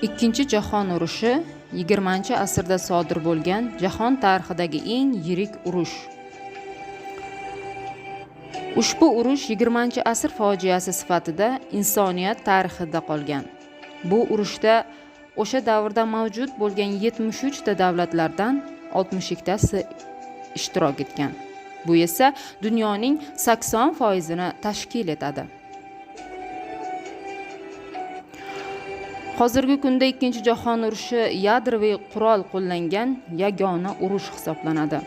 Ikkinchi jahon urushi 20-asrda sodir bo'lgan jahon tarixidagi eng yirik urush. Ushbu urush 20-asr fojiasi sifatida insoniyat tarixida qolgan. Bu urushda o'sha davrda mavjud bo'lgan 73 ta davlatlardan 62tasi ishtirok etgan. Bu esa dunyoning 80%ni tashkil etadi. Hozirgi kunda Ikkinchi jahon urushi yadroviy qurol qo'llangan yagona urush hisoblanadi.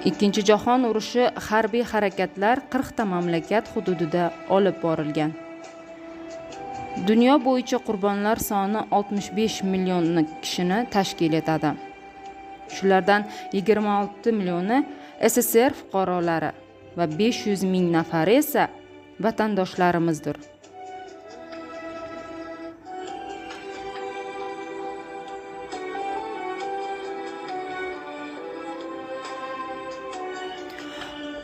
Ikkinchi jahon urushi harbiy harakatlar 40 ta mamlakat hududida olib borilgan. Dunyo bo'yicha qurbonlar soni 65 million kishini tashkil etadi. Shulardan 26 millioni SSR fuqarolari va 500 ming nafari esa vatandoshlarimizdir.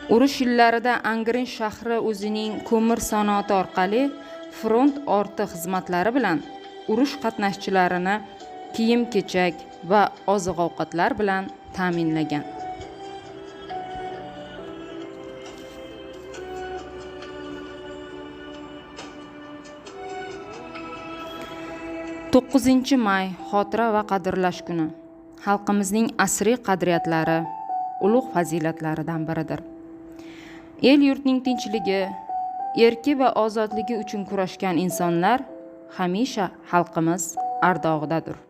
Urush yillarida Angren shahri o'zining ko'mir sanoati orqali front orti xizmatlari bilan urush qatnashchilarini kiyim-kechak va oziq-ovqatlar bilan ta'minlagan. May xotira va qadrlash kuni xalqimizning asriy qadriyatlari, ulug' fazilatlaridan biridir. El yurtning tinchligi, erki va ozodligi uchun kurashgan insonlar hamisha xalqimiz ardog'idadir.